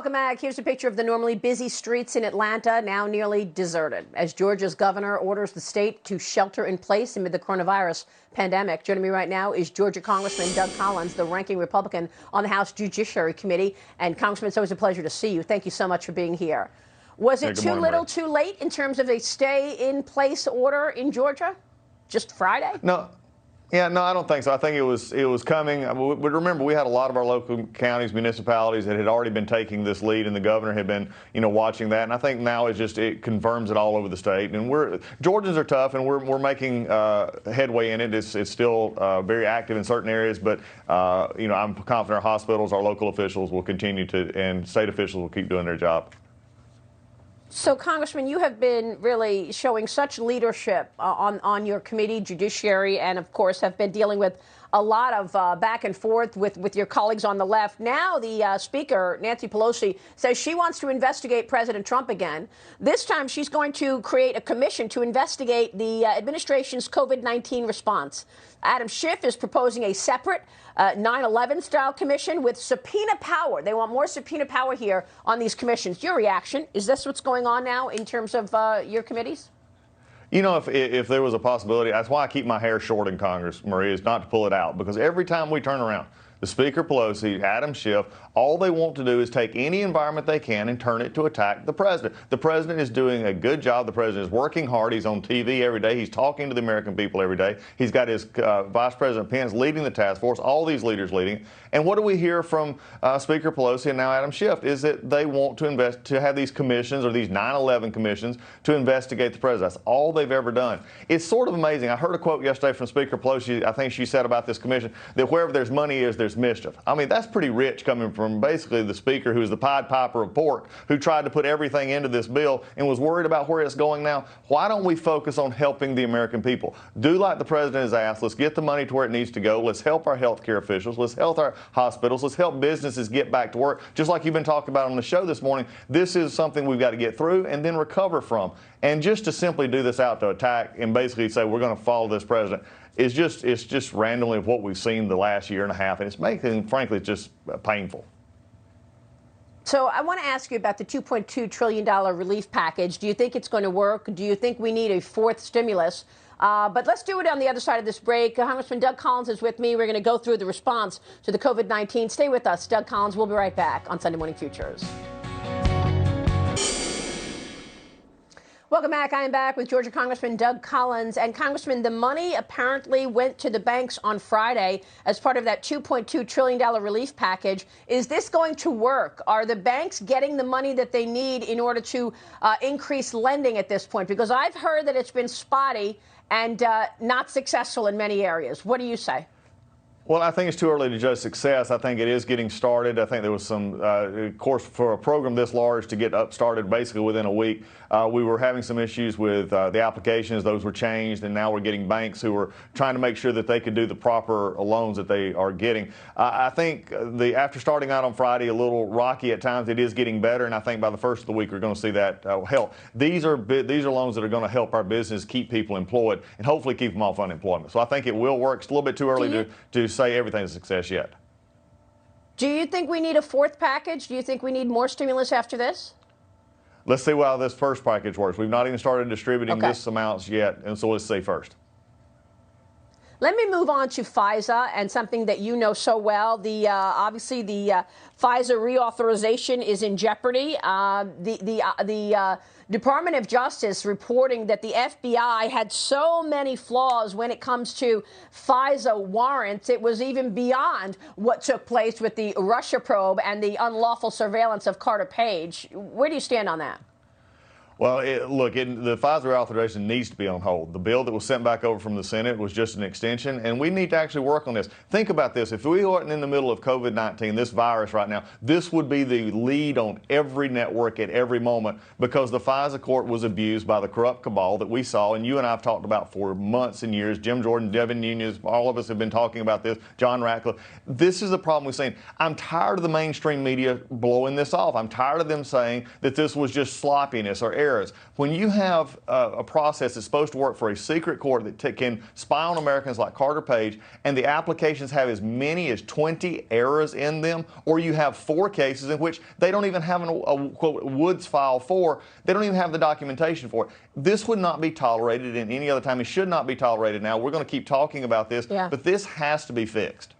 Welcome back. Here's a picture of the normally busy streets in Atlanta, now nearly deserted, as Georgia's governor orders the state to shelter in place amid the coronavirus pandemic. Joining me right now is Georgia Congressman Doug Collins, the ranking Republican on the House Judiciary Committee. And Congressman, it's always a pleasure to see you. Thank you so much for being here. Was it too little, too late in terms of a stay-in-place order in Georgia? Just Friday? No. Yeah, no, I don't think so. I think it was coming. But remember, we had a lot of our local counties, municipalities that had already been taking this lead, and the governor had been, watching that. And I think now it confirms it all over the state. And Georgians are tough, and we're making headway in it. It's still very active in certain areas, but I'm confident our hospitals, our local officials will continue to, and state officials will keep doing their job. So, Congressman, you have been really showing such leadership on your committee, Judiciary, and, of course, have been dealing with a lot of back and forth with your colleagues on the left. Now the Speaker, Nancy Pelosi, says she wants to investigate President Trump again. This time she's going to create a commission to investigate the administration's COVID-19 response. Adam Schiff is proposing a separate 9/11-style commission with subpoena power. They want more subpoena power here on these commissions. Your reaction? Is this what's going on now in terms of your committees? If there was a possibility, that's why I keep my hair short in Congress, Maria, is not to pull it out. Because every time we turn around, the Speaker Pelosi, Adam Schiff, all they want to do is take any environment they can and turn it to attack the president. The president is doing a good job. The president is working hard. He's on TV every day. He's talking to the American people every day. He's got his Vice President Pence leading the task force, all these leaders leading. And what do we hear from Speaker Pelosi and now Adam Schiff is that they want to have these commissions, or these 9/11 commissions, to investigate the president. That's all they've ever done. It's sort of amazing. I heard a quote yesterday from Speaker Pelosi. I think she said about this commission that wherever there's money there's mischief. I mean, that's pretty rich coming from basically the Speaker, who is the Pied Piper of pork, who tried to put everything into this bill and was worried about where it's going now. Why don't we focus on helping the American people? Do like the president has asked. Let's get the money to where it needs to go. Let's help our healthcare officials. Let's help our hospitals. Let's help businesses get back to work. Just like you've been talking about on the show this morning, this is something we've got to get through and then recover from. And just to simply do this out to attack and basically say we're going to follow this president, it's just randomly what we've seen the last year and a half, and it's making, frankly, just painful. So I want to ask you about the $2.2 trillion relief package. Do you think it's going to work? Do you think we need a fourth stimulus? But let's do it on the other side of this break. Congressman Doug Collins is with me. We're going to go through the response to the COVID-19. Stay with us. Doug Collins. We'll be right back on Sunday Morning Futures. Welcome back. I am back with Georgia Congressman Doug Collins. And Congressman, the money apparently went to the banks on Friday as part of that $2.2 trillion relief package. Is this going to work? Are the banks getting the money that they need in order to increase lending at this point? Because I've heard that it's been spotty and not successful in many areas. What do you say? Well, I think it's too early to judge success. I think it is getting started. I think there was some, of course, for a program this large to get up started basically within a week, we were having some issues with the applications. Those were changed, and now we're getting banks who are trying to make sure that they could do the proper loans that they are getting. I think after starting out on Friday a little rocky at times, it is getting better, and I think by the first of the week we're going to see that help. These are loans that are going to help our business keep people employed and hopefully keep them off unemployment. So I think it will work. It's a little bit too early to say everything's a success yet. Do you think we need a fourth package? Do you think we need more stimulus after this? Let's see how this first package works. We've not even started distributing this amounts yet, and so let's see first. Let me move on to FISA and something that you know so well. Obviously, the FISA reauthorization is in jeopardy. The Department of Justice reporting that the FBI had so many flaws when it comes to FISA warrants. It was even beyond what took place with the Russia probe and the unlawful surveillance of Carter Page. Where do you stand on that? Well, the FISA authorization needs to be on hold. The bill that was sent back over from the Senate was just an extension, and we need to actually work on this. Think about this. If we weren't in the middle of COVID-19, this virus right now, this would be the lead on every network at every moment, because the FISA court was abused by the corrupt cabal that we saw, and you and I have talked about for months and years. Jim Jordan, Devin Nunes, all of us have been talking about this, John Ratcliffe. This is the problem we've seen. I'm tired of the mainstream media blowing this off. I'm tired of them saying that this was just sloppiness or error. errors. When you have a process that's supposed to work for a secret court that can spy on Americans like Carter Page, and the applications have as many as 20 errors in them, or you have 4 cases in which they don't even have a quote, Woods file for, they don't even have the documentation for it. This would not be tolerated in any other time. It should not be tolerated now. We're going to keep talking about this, but this has to be fixed.